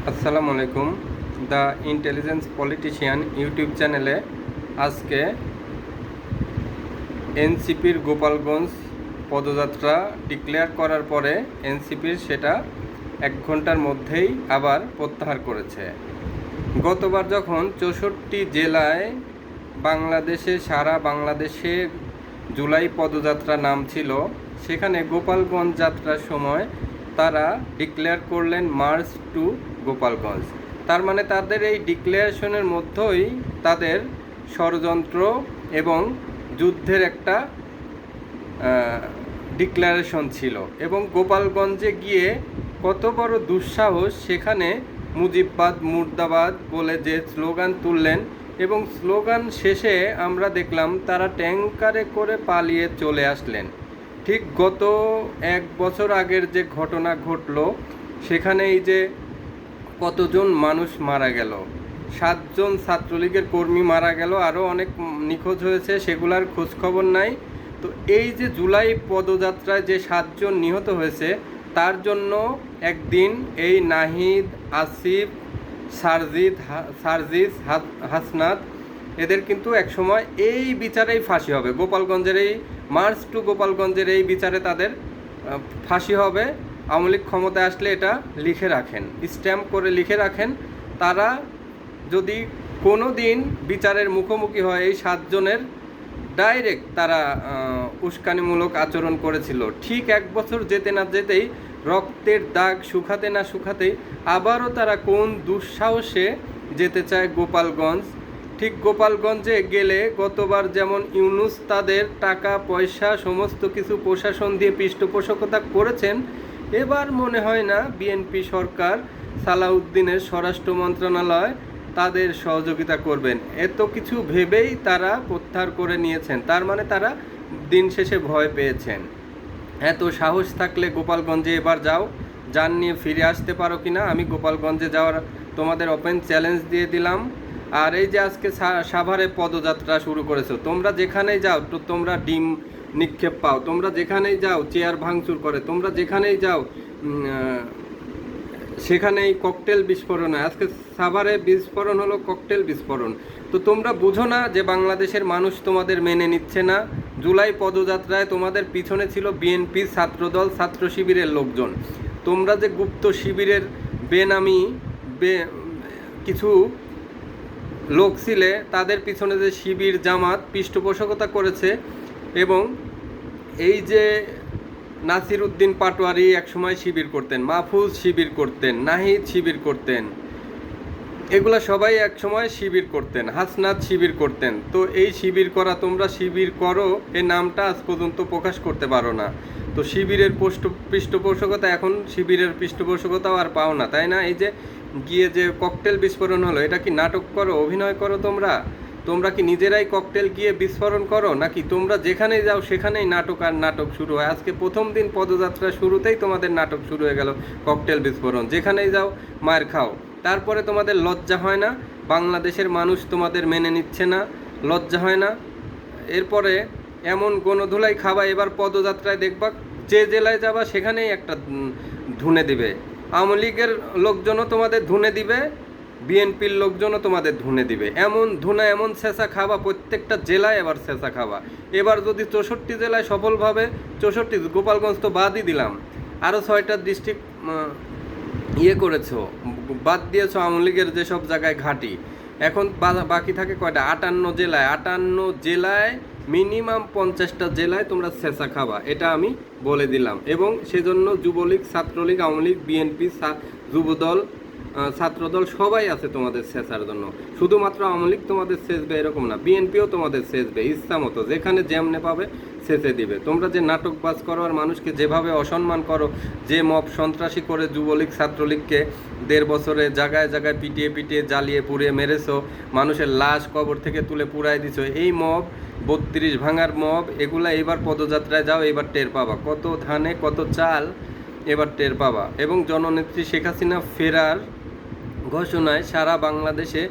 আসসালামু আলাইকুম। The intelligence politician YouTube চ্যানেলে আজকে এনসিপির গোপালগঞ্জ পদযাত্রা ডিক্লেয়ার করার পরে এনসিপির সেটা 1 ঘন্টার মধ্যেই আবার প্রত্যাহার করেছে। গতবার যখন 64 জেলায় সারা বাংলাদেশে জুলাই পদযাত্রা নাম ছিল, সেখানে গোপালগঞ্জ যাত্রার সময় তারা ডিক্লেয়ার করলেন মার্চ টু গোপালগঞ্জ। তার মানে তাদের এই ডিক্লেয়ারেশনের মধ্যেই তাদের ষড়যন্ত্র এবং যুদ্ধের একটা ডিক্লারেশন ছিল। এবং গোপালগঞ্জে গিয়ে কত বড় দুঃসাহস, সেখানে মুজিববাদ মুর্দাবাদ বলে যে স্লোগান তুললেন, এবং স্লোগান শেষে আমরা দেখলাম তারা ট্যাঙ্কারে করে পালিয়ে চলে আসলেন। ঠিক গত 1 বছর আগের যে ঘটনা ঘটলো, সেখানে এই যে কতজন মানুষ মারা গেল, 7 জন ছাত্রলীগের কর্মী মারা গেল, আরও অনেক নিখোঁজ হয়েছে, সেগুলার খোঁজখবর নাই। তো এই যে জুলাই পদযাত্রায় যে 7 জন নিহত হয়েছে, তার জন্য একদিন এই নাহিদ, আসিফ, সার্জিস, হাসনাত, এদের কিন্তু একসময় এই বিচারেই ফাঁসি হবে। গোপালগঞ্জের এই মার্চ টু গোপালগঞ্জের এই বিচারে তাদের ফাঁসি হবে। আওয়ামী লীগ ক্ষমতায় আসলে এটা লিখে রাখেন, স্ট্যাম্প করে লিখে রাখেন। তারা যদি কোনো দিন বিচারের মুখোমুখি হয়, এই 7 জনের ডাইরেক্ট তারা উস্কানিমূলক আচরণ করেছিল। ঠিক 1 বছর যেতে না যেতেই, রক্তের দাগ শুকাতে না শুকাতেই আবারও তারা কোন দুঃসাহসে যেতে চায় গোপালগঞ্জ। ঠিক গোপালগঞ্জে গেলে গতবার যেমন ইউনূস তাদের টাকা পয়সা সমস্ত কিছু প্রশাসন দিয়ে পৃষ্ঠপোষকতা করেছেন, এবার মনে হয় না বিএনপি সরকার, সালাউদ্দিনের স্বরাষ্ট্র মন্ত্রণালয় তাদের সহযোগিতা করবেন। এত কিছু ভেবেই তারা প্রত্যাহার করে নিয়েছেন। তার মানে তারা দিন শেষে ভয় পেয়েছেন। এত সাহস থাকলে গোপালগঞ্জে এবার যাও, যান নিয়ে ফিরে আসতে পারো কিনা। আমি গোপালগঞ্জে যাওয়ার তোমাদের ওপেন চ্যালেঞ্জ দিয়ে দিলাম। আর এই যে আজকে সাভারে পদযাত্রা শুরু করেছো, তোমরা যেখানেই যাও তো তোমরা ডিম নিক্ষেপ পাও, তোমরা যেখানেই যাও চেয়ার ভাঙচুর করে, তোমরা যেখানেই যাও সেখানেই ককটেল বিস্ফোরণ হয়। আজকে সাভারে বিস্ফোরণ হলো ককটেল বিস্ফোরণ। তো তোমরা বুঝো না যে বাংলাদেশের মানুষ তোমাদের মেনে নিচ্ছে না। জুলাই পদযাত্রায় তোমাদের পিছনে ছিল বিএনপি, ছাত্রদল, ছাত্র শিবিরের লোকজন। তোমরা যে গুপ্ত শিবিরের বেনামি কিছু লোক ছিলে, তাদের পিছনে যে শিবির জামাত পৃষ্ঠপোষকতা করেছে, এবং এই যে নাসির উদ্দিন পাটোয়ারি একসময় শিবির করতেন, মাহফুজ শিবির করতেন, নাহিদ শিবির করতেন, এগুলা সবাই একসময় শিবির করতেন, হাসনাত শিবির করতেন। তো এই শিবির করা, তোমরা শিবির করো, এই নামটা আজ পর্যন্ত প্রকাশ করতে পারো না। তো শিবিরের পৃষ্ঠপোষকতা, এখন শিবিরের পৃষ্ঠপোষকতাও আর পাও না, তাই না? এই যে গিয়ে যে ককটেল বিস্ফোরণ হলো, এটা কি নাটক করো, অভিনয় করো তোমরা? তোমরা কি নিজেরাই ককটেল গিয়ে বিস্ফোরণ করো, নাকি তোমরা যেখানেই যাও সেখানেই নাটক আর নাটক শুরু হয়? আজকে প্রথম দিন পদযাত্রা শুরুতেই তোমাদের নাটক শুরু হয়ে গেল, ককটেল বিস্ফোরণ। যেখানেই যাও মার খাও। তারপরে তোমাদের লজ্জা হয় না? বাংলাদেশের মানুষ তোমাদের মেনে নিচ্ছে না, লজ্জা হয় না? এরপরে এমন গণধুলাই খাবা, এবার পদযাত্রায় দেখবা যে জেলায় যাবা সেখানেই একটা ধুনে দিবে। আওয়ামী লীগের লোকজনও তোমাদের ধুনে দিবে, বিএনপির লোকজনও তোমাদের ধুনে দিবে। এমন ধুনা, এমন ছেঁচা খাবা, প্রত্যেকটা জেলায় এবার ছেঁচা খাবা। এবার যদি 64 জেলায় সফলভাবে, 64, গোপালগঞ্জ তো বাদই দিলাম, আরও 6টা ডিস্ট্রিক্ট করেছো, বাদ দিয়েছো আওয়ামী লীগের যেসব জায়গায় ঘাঁটি। এখন বাকি থাকে কয়টা? 58 জেলায়। 58 জেলায় মিনিমাম 50টা জেলায় তোমরা ছেঁচা খাবা, এটা আমি বলে দিলাম। এবং সেজন্য যুবলীগ, ছাত্রলীগ, আওয়ামী লীগ, বিএনপি, যুবদল, ছাত্রদল সবাই আছে তোমাদের ছেঁচার জন্য। শুধুমাত্র আওয়ামী লীগ তোমাদের ছেঁচবে এরকম না, বিএনপিও তোমাদের ছেঁচবে ইচ্ছা মতো, যেখানে যেমনে পাবে ছেঁচে দিবে। তোমরা যে নাটকবাজ করো আর মানুষকে যেভাবে অসম্মান করো, যে মব সন্ত্রাসী করে যুবলীগ ছাত্রলীগকে 1.5 বছরে জায়গায় জায়গায় পিটিয়ে পিটিয়ে জ্বালিয়ে পুড়িয়ে মেরেছো, মানুষের লাশ কবর থেকে তুলে পুড়াই দিছো, এই মব 32 ভাঙার মব, এগুলা এবার পদযাত্রায় যাও, এবার টের পাবা কত ধানে কত চাল, এবার টের পাবা। এবং জননেত্রী শেখ হাসিনা ফেরার ঘোষণায় সারা বাংলাদেশে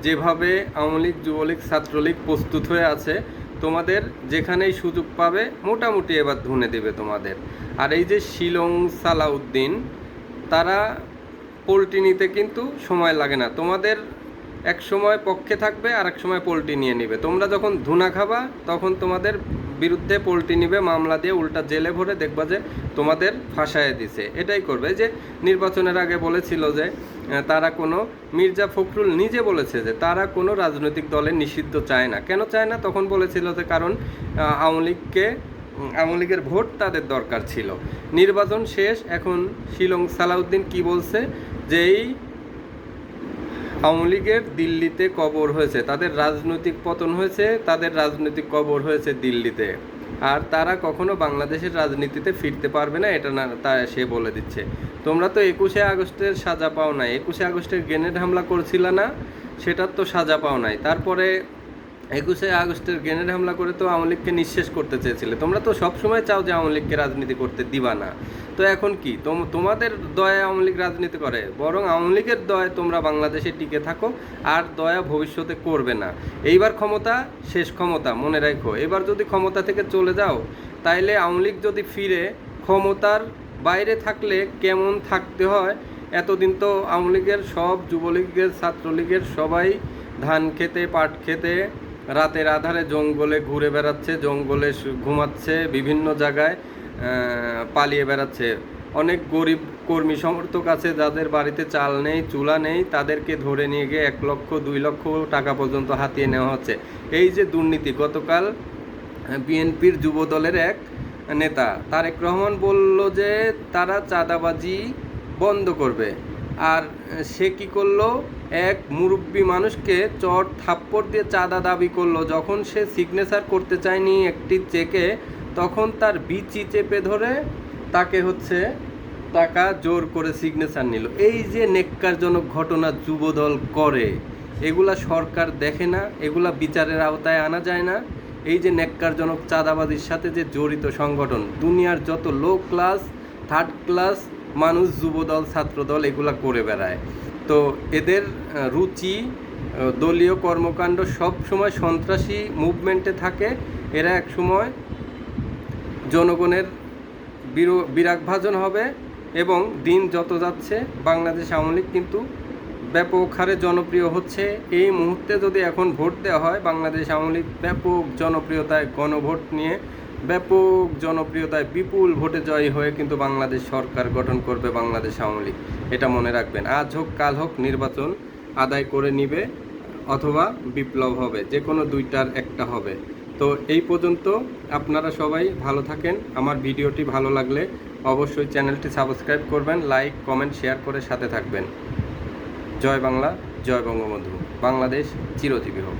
যেভাবে আওয়ামী লীগ, যুবলীগ, ছাত্রলীগ প্রস্তুত হয়ে আছে, তোমাদের যেখানেই সুযোগ পাবে মোটামুটি এবার ধুনে দেবে তোমাদের। আর এই যে শিলং, সালাউদ্দিন, তারা পোল্ট্রি নিতে কিন্তু সময় লাগে না। তোমাদের এক সময় পক্ষে থাকবে আর এক সময় পোল্ট্রি নিয়ে নিবে। তোমরা যখন ধুনা খাবা তখন তোমাদের বিরুদ্ধে পোল্ট্রি নিবে, মামলা দিয়ে উল্টা জেলে ভরে দেখবা যে তোমাদের ফাঁসায় দিছে। এটাই করবে। যে নির্বাচনের আগে বলেছিল যে তারা কোনো, মির্জা ফখরুল নিজে বলেছে যে তারা কোনো রাজনৈতিক দলের নিষিদ্ধ চায় না। কেন চায় না? তখন বলেছিল যে কারণ আওয়ামী লীগের ভোট তাদের দরকার ছিল। নির্বাচন শেষ, এখন শিলং সালাউদ্দিন কি বলছে যে এই আওয়ামী লীগের দিল্লিতে কবর হয়েছে, তাদের রাজনৈতিক পতন হয়েছে, তাদের রাজনৈতিক কবর হয়েছে দিল্লিতে, আর তারা কখনো বাংলাদেশের রাজনীতিতে ফিরতে পারবে না, এটা না তা সে বলে দিচ্ছে। তোমরা তো 21শে আগস্টের সাজা পাও নাই, 21শে আগস্টের গ্রেনেড হামলা করছিল না, সেটার তো সাজা পাও নাই। তারপরে 21শে আগস্টের গ্রেনেড হামলা করে তো আওয়ামী লীগকে নিঃশেষ করতে চেয়েছিলে। তোমরা তো সবসময় চাও যে আওয়ামী লীগকে রাজনীতি করতে দিবা না। তো এখন কি তোমাদের দয়া আওয়ামী লীগ রাজনীতি করে? বরং আওয়ামী লীগের দয়া তোমরা বাংলাদেশে টিকে থাকো, আর দয়া ভবিষ্যতে করবে না। এইবার ক্ষমতা শেষ ক্ষমতা, মনে রাখো। এবার যদি ক্ষমতা থেকে চলে যাও, তাইলে আওয়ামী লীগ যদি ফিরে, ক্ষমতার বাইরে থাকলে কেমন থাকতে হয়। এতদিন তো আওয়ামী লীগের সব, যুবলীগের, ছাত্রলীগের সবাই ধান খেতে, পাট খেতে, রাতের আধারে জঙ্গলে ঘুরে বেড়াচ্ছে, জঙ্গলে ঘুমাচ্ছে, বিভিন্ন জায়গায় পালিয়ে বেড়াচ্ছে। অনেক গরিব কর্মী সমর্থক আছে যাদের বাড়িতে চাল নেই, চুলা নেই, তাদেরকে ধরে নিয়ে গিয়ে 1 লক্ষ 2 লক্ষ টাকা পর্যন্ত হাতিয়ে নেওয়া হচ্ছে। এই যে দুর্নীতি, গতকাল বিএনপির যুব দলের এক নেতা তারেক রহমান বলল যে তারা চাঁদাবাজি বন্ধ করবে, আর সে কি করলো? এক মুরব্বী মানুষকে চট থাপ্পড় দিয়ে চাঁদা দাবি করলো। যখন সে সিগনেচার করতে চায়নি একটি চেকে, তখন তার বিচি চেপে ধরে তাকে টাকা জোর করে সিগনেচার নিল। এই যে নেক্কারজনক ঘটনা যুবদল করে, এগুলা সরকার দেখে না, এগুলা বিচারের আওতায় আনা যায় না। এই যে নেক্কারজনক চাঁদাবাজির সাথে যে জড়িত সংগঠন, দুনিয়ার যত লো ক্লাস, থার্ড ক্লাস মানুষ, যুবদল, ছাত্রদল এগুলা করে বেড়ায়। তো এদের রুচি, দলীয় কর্মকাণ্ড সব সময় সন্ত্রাসী মুভমেন্টে থাকে। এরা এক সময় জনগণের বিরাগভাজন হবে, এবং দিন যত যাচ্ছে বাংলাদেশ আওয়ামী লীগ কিন্তু ব্যাপক হারে জনপ্রিয় হচ্ছে। এই মুহূর্তে যদি এখন ভোট দেওয়া হয়, বাংলাদেশ আওয়ামী লীগ ব্যাপক জনপ্রিয়তায়, গণভোট নিয়ে ব্যাপক জনপ্রিয়তায় বিপুল ভোটে জয়ী হয়ে কিন্তু বাংলাদেশ সরকার গঠন করবে বাংলাদেশ আওয়ামী লীগ। এটা মনে রাখবেন। আজ হোক কাল হোক নির্বাচন আদায় করে নিবে, অথবা বিপ্লব হবে, যে কোনো দুইটার একটা হবে। তো এই পর্যন্ত, আপনারা সবাই ভালো থাকেন। আমার ভিডিওটি ভালো লাগলে অবশ্যই চ্যানেলটি সাবস্ক্রাইব করবেন, লাইক, কমেন্ট, শেয়ার করে সাথে থাকবেন। জয় বাংলা, জয় বঙ্গবন্ধু। বাংলাদেশ চিরজীবী হোক।